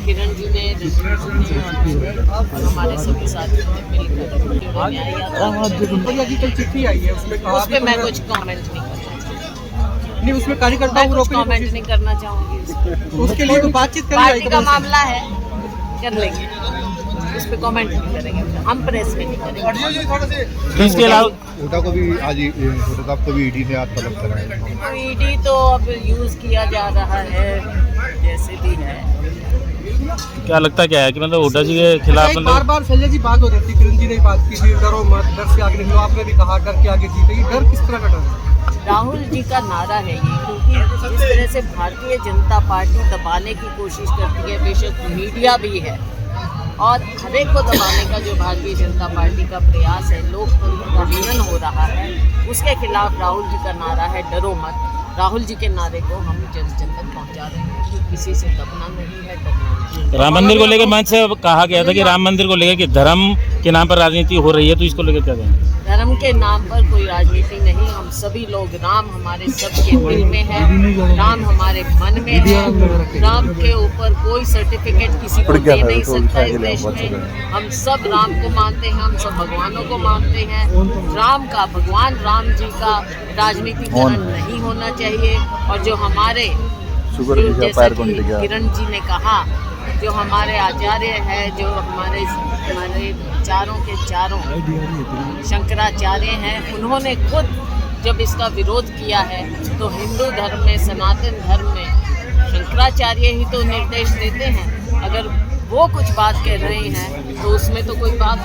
किरण जी ने, और हमारे सभी साथियों ने मिलकर न्याय यात्रा चिट्ठी आई है, उसमें कहा उस पर मैं कुछ कमेंट नहीं करना चाहूँगी। नहीं, उसमें कार्यकर्ताओं मैं को कुछ रोकने की कमेंट कोशिश- नहीं करना चाहूँगी। उसके लिए तो बातचीत करी पार्टी जाएगी। का मामला है, कर लेंगे, उस पर कमेंट नहीं करेंगे, हम प्रेस में नहीं करेंगे। इसके अलावा हुड्डा को भी आज हुड्डा साहब को भी ईडी ने आज तलब कराया। ईडी तो अब यूज़ किया जा रहा है, जैसे भी है। क्या लगता क्या है कि मतलब हुड्डा जी के खिलाफ बार मतलब बार शैलजा जी बात हो रही थी, किरण जी ने बात की थी, डरो मत, डर से आगे निकलो। आपने भी कहा डर के आगे जीते। ये डर किस तरह का डर है? राहुल जी का नारा है ये, क्योंकि जिस तरह से भारतीय जनता पार्टी दबाने की कोशिश करती है, बेशक मीडिया भी है, और हर एक को दबाने का जो भारतीय जनता पार्टी का प्रयास है, लोकतंत्र का हनन हो रहा है, उसके खिलाफ राहुल जी का नारा है डरो मत। राहुल जी के नारे को हम जन जन तक पहुँचा रहे हैं कि किसी से दबना नहीं है, डरना नहीं है। राम मंदिर को लेकर मंच से कहा गया था कि राम मंदिर को लेकर कि धर्म के नाम पर राजनीति हो रही है, तो इसको लेकर क्या कहें? धर्म के नाम पर कोई राजनीति नहीं, हम सभी लोग, राम हमारे सबके दिल में है, राम हमारे मन में है। राम के ऊपर कोई सर्टिफिकेट किसी को दे नहीं सकता इस देश में। हम सब राम को मानते हैं, हम सब भगवानों को मानते हैं। राम का, भगवान राम जी का राजनीतिकरण नहीं होना चाहिए। और जो हमारे, जैसा कि किरण जी ने कहा, जो हमारे आचार्य है, जो हमारे चारों के चारों शंकराचार्य हैं, उन्होंने खुद जब इसका विरोध किया है, तो हिंदू धर्म में, सनातन धर्म में शंकराचार्य ही तो निर्देश देते हैं। अगर वो कुछ बात कह रहे हैं तो उसमें तो कोई बात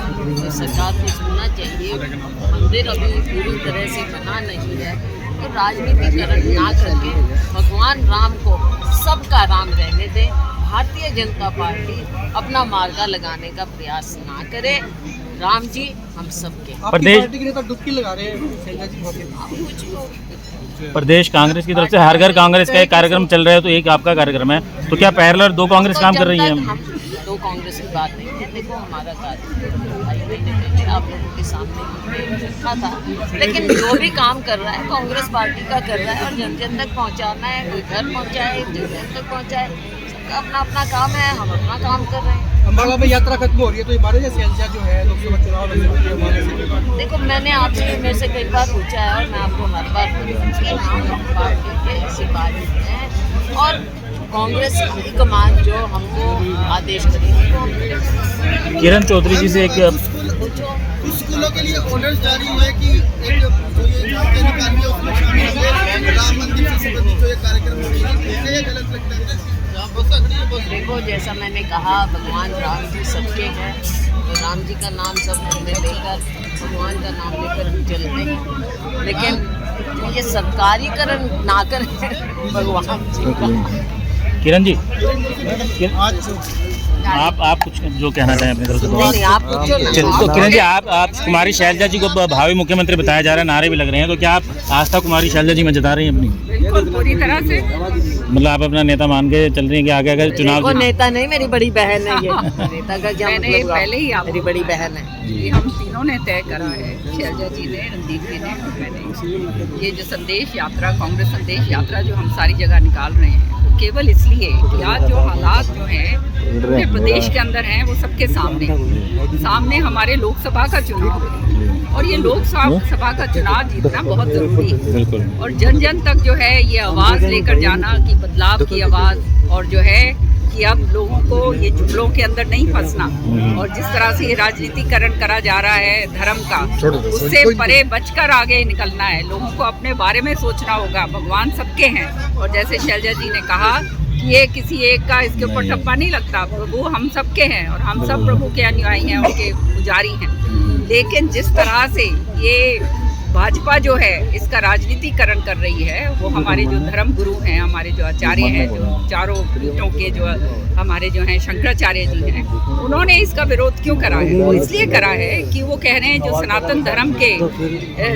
सरकार को सुनना चाहिए। मंदिर अभी पूरी तरह से बना नहीं है, तो राजनीतिकरण ना करके भगवान राम को सबका राम रहने दें। भारतीय जनता पार्टी अपना मार्गा लगाने का प्रयास ना करे। राम जी हम सबके। आपकी पार्टी के नेता डुबकी लगा रहे हैं शैलजा जी। प्रदेश कांग्रेस की तरफ से हर घर कांग्रेस का एक कार्यक्रम चल रहा है, तो एक आपका कार्यक्रम है, तो क्या पैरेलल दो कांग्रेस काम कर रही है? हम दो कांग्रेस की बात नहीं है। देखो, हमारा कार्यक्रम 2 महीने पहले आप लोगों के सामने रखा था, लेकिन जो भी काम कर रहा है कांग्रेस पार्टी का कर रहा है, और जन जन तक पहुँचाना है, कोई घर पहुँचाए, जन जन तक पहुँचाए, सबका अपना अपना काम है, हम अपना काम कर रहे हैं। अम्बाला में यात्रा खत्म हो रही है, तो हमारे शैलजा जो है लोकसभा चुनाव लड़ रही है हमारे से। देखो, मैंने आपसे मेरे से कई बार पूछा है, और मैं आपको हर बार पूछती हूँ, हम पार्टी के सिपाही हैं, और कांग्रेस की कमान जो हमको आदेश करेगी वो हम करेंगे। किरण चौधरी जी से एक स्कूलों के लिए ऑर्डर जारी हुआ है कि एक जो ये कार्यक्रम है उसमें शामिल होंगे, राम मंदिर से संबंधित जो ये कार्यक्रम होंगे, ये गलत लगता है? देखो, जैसा मैंने कहा, भगवान राम जी सबके हैं, तो राम जी का नाम सब में लेकर, भगवान का नाम लेकर भी चलते हैं, लेकिन ये सरकारीकरण ना करें भगवान जी का। किरण जी, आप कुछ जो कहना चाहें अपनी तरफ से? नहीं, आप पूछो ना। तो किरण जी, आप कुमारी शैलजा जी को भावी मुख्यमंत्री बताया जा रहा है, नारे भी लग रहे हैं, तो क्या आप आस्था कुमारी शैलजा जी में जता रही हैं अपनी? बिल्कुल, पूरी तरह से। मतलब आप अपना नेता मान के चल रही हैं कि आगे अगर चुनाव? देखो, नेता नहीं, मेरी बड़ी बहन है ये। नेता का क्या मैंने मतलब? पहले ही मेरी बड़ी बहन है। ये हम तीनों ने तय करा है, शैलजा जी ने, रणदीप जी ने और मैंने। ये जो संदेश यात्रा, कांग्रेस संदेश यात्रा जो हम सारी जगह निकाल रहे हैं, वो केवल इसलिए कि आज जो हालात जो हैं पूरे प्रदेश के अंदर हैं, वो सबके सामने हमारे लोकसभा का चुनाव है, और ये लोकसभा का चुनाव जीतना बहुत ज़रूरी है। और जन जन तक जो है ये आवाज़ लेकर जाना कि बदलाव की आवाज़, और जो है कि अब लोगों को ये जुमलों के अंदर नहीं फंसना, और जिस तरह से ये राजनीतिकरण करा जा रहा है धर्म का, उससे परे बचकर आगे निकलना है। लोगों को अपने बारे में सोचना होगा। भगवान सबके हैं, और जैसे शैलजा जी ने कहा कि ये किसी एक का इसके ऊपर ठप्पा नहीं लगता। प्रभु हम सबके हैं, और हम सब प्रभु के अनुयायी हैं, उनके पुजारी हैं। लेकिन जिस तरह से ये भाजपा जो है इसका राजनीतिकरण कर रही है, वो हमारे जो धर्म गुरु हैं, हमारे जो आचार्य हैं, जो चारों पीठों के जो हमारे जो हैं शंकराचार्य जी हैं, उन्होंने इसका विरोध क्यों करा है? वो इसलिए करा है कि वो कह रहे हैं जो सनातन धर्म के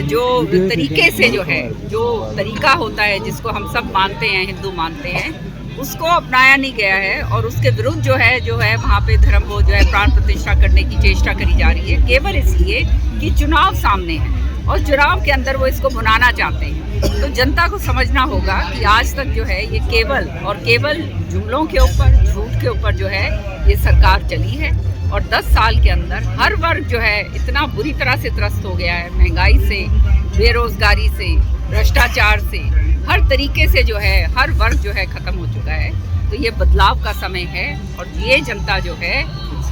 जो तरीके से जो है, जो तरीका होता है जिसको हम सब मानते हैं, हिंदू मानते हैं, उसको अपनाया नहीं गया है, और उसके विरुद्ध जो है वहाँ पे धर्म को जो है प्राण प्रतिष्ठा करने की चेष्टा करी जा रही है, केवल इसलिए कि चुनाव सामने है। और चुनाव के अंदर वो इसको भुनाना चाहते हैं। तो जनता को समझना होगा कि आज तक जो है ये केवल जुमलों के ऊपर, झूठ के ऊपर जो है ये सरकार चली है। और 10 साल के अंदर हर वर्ग जो है इतना बुरी तरह से त्रस्त हो गया है, महंगाई से, बेरोजगारी से, भ्रष्टाचार से, हर तरीके से जो है हर वर्ग जो है ख़त्म हो चुका है। तो ये बदलाव का समय है और ये जनता जो है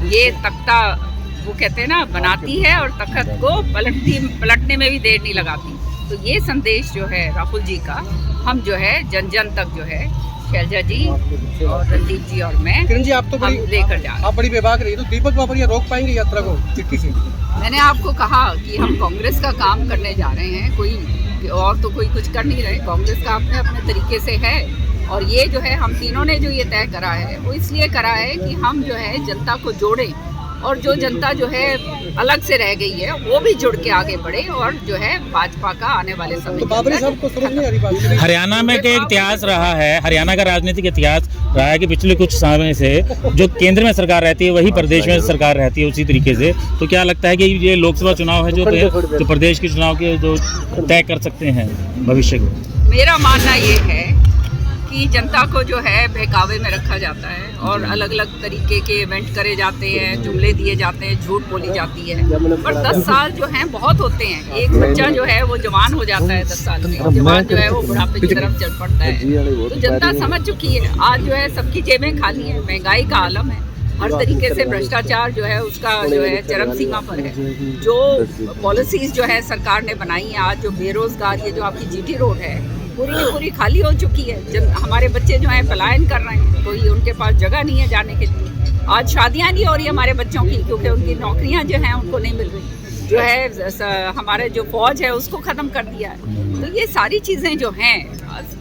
ये तख्ता, वो कहते हैं ना, बनाती है और तख्त को पलटने में भी देर नहीं लगाती। तो ये संदेश जो है राहुल जी का हम जो है जन जन तक जो है शैलजा जी और रणदीप जी और मैं किरण जी, आप तो बड़ी लेकर जा रहे हैं। आप बड़ी बेबाक रही, तो दीपक बाबरिया रोक पाएंगे यात्रा को चिट्ठी से? मैंने आपको कहा कि हम कांग्रेस का काम करने जा रहे हैं, कोई और तो कोई कुछ कर नहीं रहे। कांग्रेस का अपने अपने तरीके से है और ये जो है हम तीनों ने जो ये तय करा है वो इसलिए करा है कि हम जो है जनता को जोड़ें और जो जनता जो है अलग से रह गई है वो भी जुड़ के आगे बढ़े और जो है भाजपा का आने वाले समय तो बाबरी साहब को समझ नहीं आ रही बात? हरियाणा में क्या इतिहास रहा है, हरियाणा का राजनीतिक इतिहास रहा है कि पिछले कुछ समय से जो केंद्र में सरकार रहती है वही प्रदेश में सरकार रहती है उसी तरीके से। तो क्या लगता है कि ये लोकसभा चुनाव है जो प्रदेश के चुनाव के जो तय कर सकते हैं भविष्य को? मेरा मानना ये है कि जनता को जो है बहकावे में रखा जाता है और अलग अलग तरीके के इवेंट करे जाते हैं, जुमले दिए जाते हैं, झूठ बोली जाती है। पर 10 साल जो हैं बहुत होते हैं। एक बच्चा जो है वो जवान हो जाता है 10 साल में, जवान जो है वो बुढ़ापे की तरफ चल पड़ता है। तो जनता समझ चुकी है, आज जो है सबकी जेबें खाली है, महंगाई का आलम है, हर तरीके से भ्रष्टाचार जो है उसका जो है चरम सीमा पर है। जो पॉलिसीज जो है सरकार ने बनाई है, आज जो बेरोजगार, ये जो आपकी जीटी रोड है पूरी की पूरी खाली हो चुकी है। हमारे बच्चे जो हैं पलायन कर रहे हैं, कोई उनके पास जगह नहीं है जाने के लिए। आज शादियां नहीं हो रही हमारे बच्चों की क्योंकि उनकी नौकरियां जो हैं उनको नहीं मिल रही। जो है हमारे जो फौज है उसको ख़त्म कर दिया है। तो ये सारी चीज़ें जो हैं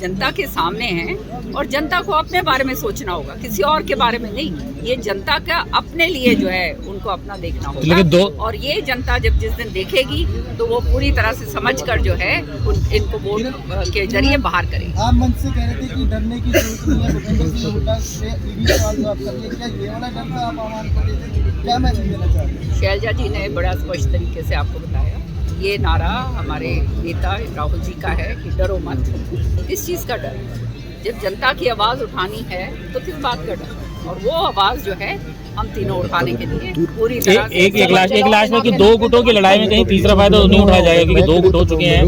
जनता के सामने हैं और जनता को अपने बारे में सोचना होगा, किसी और के बारे में नहीं। ये जनता का अपने लिए जो है उनको अपना देखना होगा। और ये जनता जब जिस दिन देखेगी तो वो पूरी तरह से समझकर जो है इनको वोट के जरिए बाहर करेगी। आप मंच से कह रहे थे कि डरने की जरूरत नहीं है, भूपेंद्र सिंह हुड्डा से ईवी सवाल जो आप कर रहे, क्या ये वाला डर था आप आह्वान कर रहे थे? क्या मैसेज देना चाहते हैं? शैलजा जी ने बड़ा स्पष्ट तरीके से आपको बताया, ये नारा हमारे नेता राहुल जी का है कि डरो मत। किस चीज़ का डर? जब जनता की आवाज़ उठानी है तो किस बात का डर? और वो आवाज़ जो है हम तीनों उठाने के लिए पूरी तरह से एक लाश में कि 2 गुटों की लड़ाई में कहीं तीसरा फायदा तो नहीं उठाया जाएगा, क्योंकि 2 गुट हो चुके हैं,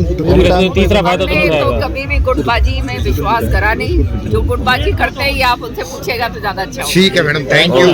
तीसरा फायदा तो नहीं उठाया कभी भी गुटबाजी में विश्वास करा नहीं। जो गुटबाजी करते हैं आप उनसे पूछेगा तो ज़्यादा अच्छा होगा। ठीक है मैडम, थैंक यू।